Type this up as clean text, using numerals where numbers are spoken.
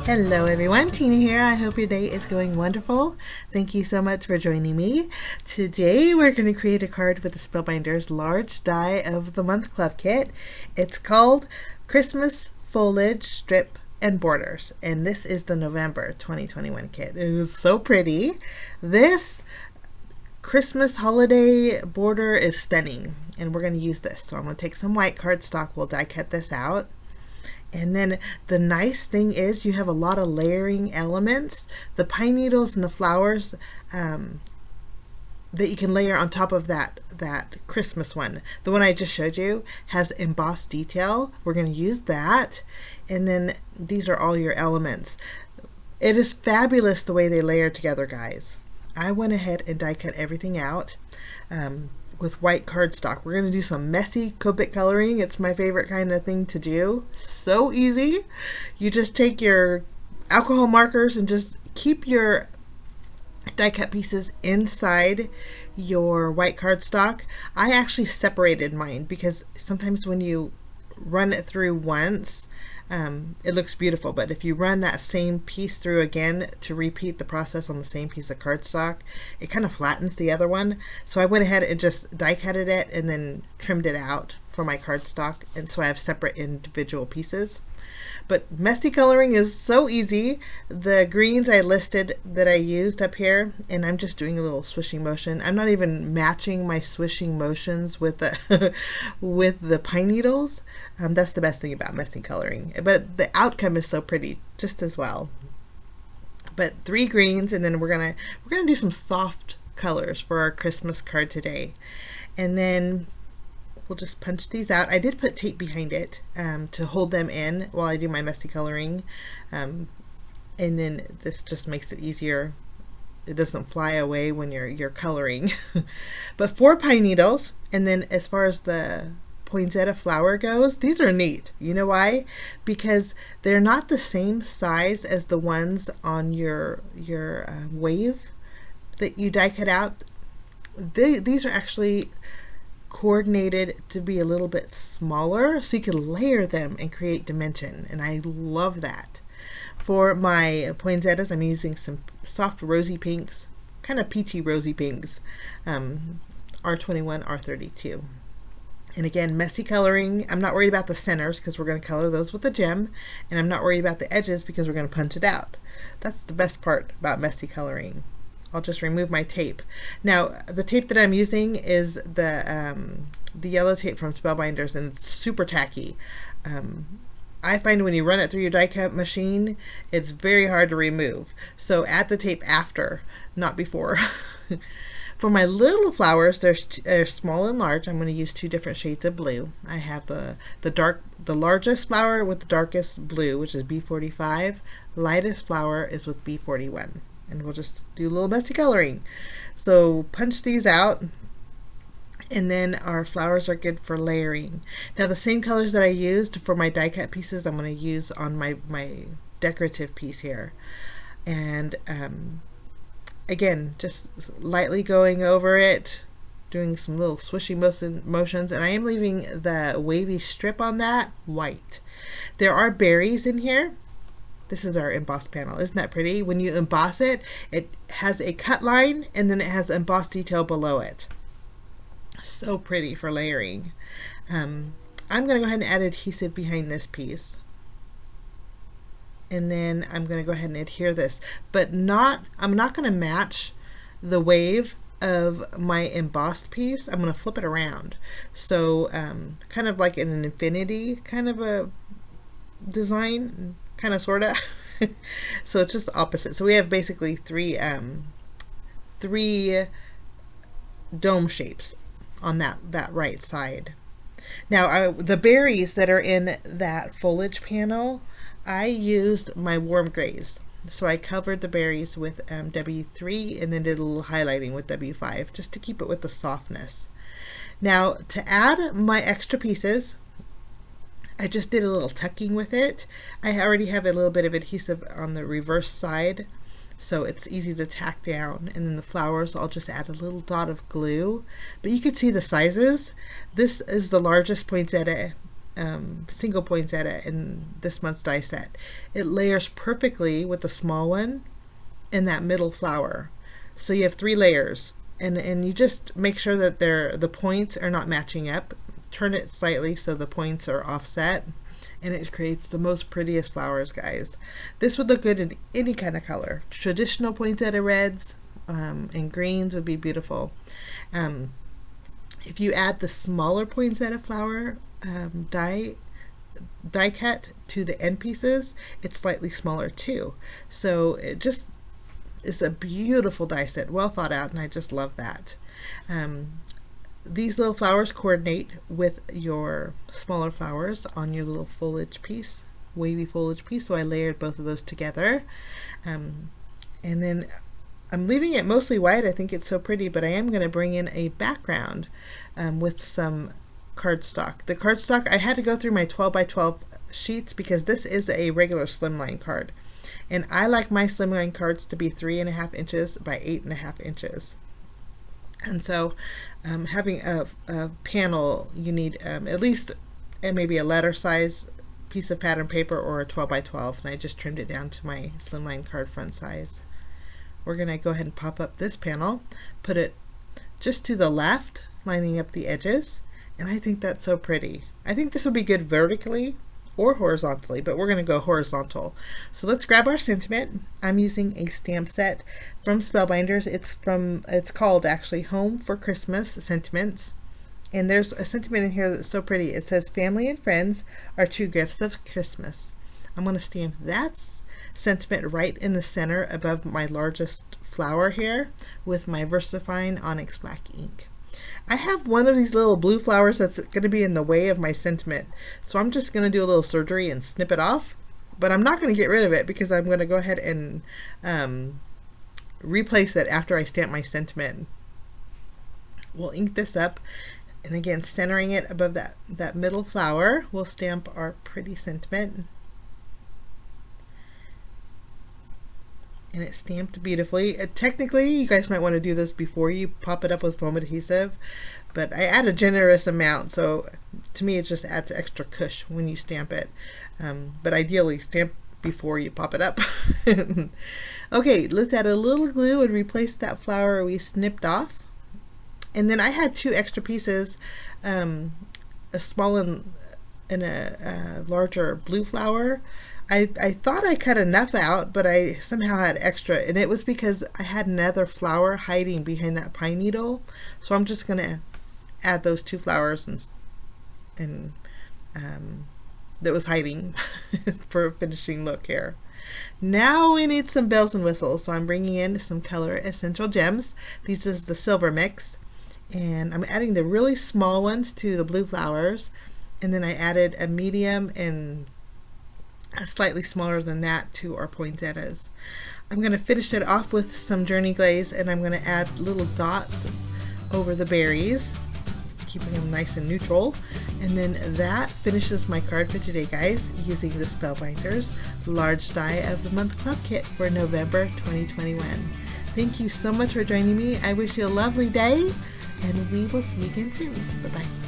Hello everyone, Tina here. I hope your day is going wonderful. Thank you so much for joining me. Today we're going to create a card with the Spellbinders Large Die of the Month Club kit. It's called Christmas Foliage Strip and Borders, and this is the November 2021 kit. It is so pretty. This Christmas holiday border is stunning, and we're going to use this. So I'm going to take some white cardstock. We'll die cut this out. And then the nice thing is you have a lot of layering elements. The pine needles and the flowers that you can layer on top of that Christmas one. The one I just showed you has embossed detail. We're going to use that. And then these are all your elements. It is fabulous the way they layer together, guys. I went ahead and die cut everything out with white cardstock. We're going to do some messy Copic coloring. It's my favorite kind of thing to do. So easy. You just take your alcohol markers and just keep your die cut pieces inside your white cardstock. I actually separated mine because sometimes when you run it through once, it looks beautiful, but if you run that same piece through again to repeat the process on the same piece of cardstock, it kind of flattens the other one. So I went ahead and just die cutted it and then trimmed it out for my cardstock, and so I have separate individual pieces. But messy coloring is so easy. The greens I listed that I used up here, and I'm just doing a little swishing motion. I'm not even matching my swishing motions with the with the pine needles. That's the best thing about messy coloring. But the outcome is so pretty just as well. But 3 greens, and then we're gonna do some soft colors for our Christmas card today. And then we'll just punch these out. I did put tape behind it to hold them in while I do my messy coloring. And then this just makes it easier. It doesn't fly away when you're coloring. But 4 pine needles, and then as far as the poinsettia flower goes, these are neat. You know why? Because they're not the same size as the ones on your wave that you die cut out. These are actually coordinated to be a little bit smaller so you can layer them and create dimension, and I love that. For my poinsettias, I'm using some soft rosy pinks, kind of peachy rosy pinks, R21, R32. And again, messy coloring. I'm not worried about the centers because we're going to color those with a gem, and I'm not worried about the edges because we're going to punch it out. That's the best part about messy coloring. I'll just remove my tape. Now, the tape that I'm using is the yellow tape from Spellbinders, and it's super tacky. I find when you run it through your die cut machine, it's very hard to remove. So add the tape after, not before. For my little flowers, they're small and large. I'm going to use 2 different shades of blue. I have the largest flower with the darkest blue, which is B45. Lightest flower is with B41. And we'll just do a little messy coloring. So punch these out, and then our flowers are good for layering. Now the same colors that I used for my die cut pieces, I'm going to use on my decorative piece here. And again, just lightly going over it, doing some little swishy motions, and I am leaving the wavy strip on that white. There are berries in here. This is our embossed panel. Isn't that pretty? When you emboss it, it has a cut line and then it has embossed detail below it. So pretty for layering. I'm going to go ahead and add adhesive behind this piece. And then I'm going to go ahead and adhere this. But I'm not going to match the wave of my embossed piece. I'm going to flip it around. So kind of like an infinity kind of a design. Kind of, sort of. So it's just the opposite. So we have basically three dome shapes on that right side. Now the berries that are in that foliage panel, I used my warm grays. So I covered the berries with W3 and then did a little highlighting with W5 just to keep it with the softness. Now to add my extra pieces, I just did a little tucking with it. I already have a little bit of adhesive on the reverse side, so it's easy to tack down. And then the flowers, I'll just add a little dot of glue. But you can see the sizes. This is the largest poinsettia single poinsettia in this month's die set. It layers perfectly with the small one in that middle flower. So you have 3 layers, and you just make sure that the points are not matching up. Turn it slightly so the points are offset, and it creates the most prettiest flowers, guys. This would look good in any kind of color. Traditional poinsettia reds and greens would be beautiful. If you add the smaller poinsettia flower die cut to the end pieces, it's slightly smaller too. So it just is a beautiful die set, well thought out, and I just love that. These little flowers coordinate with your smaller flowers on your little foliage piece, wavy foliage piece, so I layered both of those together. And then I'm leaving it mostly white. I think it's so pretty, but I am going to bring in a background with some cardstock. The cardstock, I had to go through my 12 by 12 sheets because this is a regular slimline card. And I like my slimline cards to be 3.5 inches by 8.5 inches. And so having a panel, you need at least maybe a letter size piece of pattern paper or a 12 by 12. And I just trimmed it down to my slimline card front size. We're going to go ahead and pop up this panel, put it just to the left, lining up the edges. And I think that's so pretty. I think this would be good vertically or horizontally, but we're going to go horizontal. So let's grab our sentiment. I'm using a stamp set from Spellbinders. It's called actually Home for Christmas Sentiments. And there's a sentiment in here that's so pretty. It says, family and friends are true gifts of Christmas. I'm going to stamp that sentiment right in the center above my largest flower here with my VersaFine Onyx Black ink. I have one of these little blue flowers that's going to be in the way of my sentiment, so I'm just going to do a little surgery and snip it off, but I'm not going to get rid of it because I'm going to go ahead and replace it after I stamp my sentiment. We'll ink this up, and again, centering it above that middle flower, we'll stamp our pretty sentiment. And it's stamped beautifully. Technically, you guys might want to do this before you pop it up with foam adhesive, but I add a generous amount, so to me it just adds extra cush when you stamp it. But ideally, stamp before you pop it up. Okay, let's add a little glue and replace that flower we snipped off. And then I had 2 extra pieces, a small and a larger blue flower. I thought I cut enough out, but I somehow had extra, and it was because I had another flower hiding behind that pine needle. So I'm just going to add those 2 flowers and that was hiding for a finishing look here. Now we need some bells and whistles, so I'm bringing in some Color Essential Gems. This is the silver mix, and I'm adding the really small ones to the blue flowers, and then I added a medium and slightly smaller than that to our poinsettias. I'm going to finish it off with some Journey Glaze, and I'm going to add little dots over the berries, keeping them nice and neutral. And then that finishes my card for today, guys, using the Spellbinders Large Die of the Month Club Kit for November 2021. Thank you so much for joining me. I wish you a lovely day, and we will see you again soon. Bye-bye.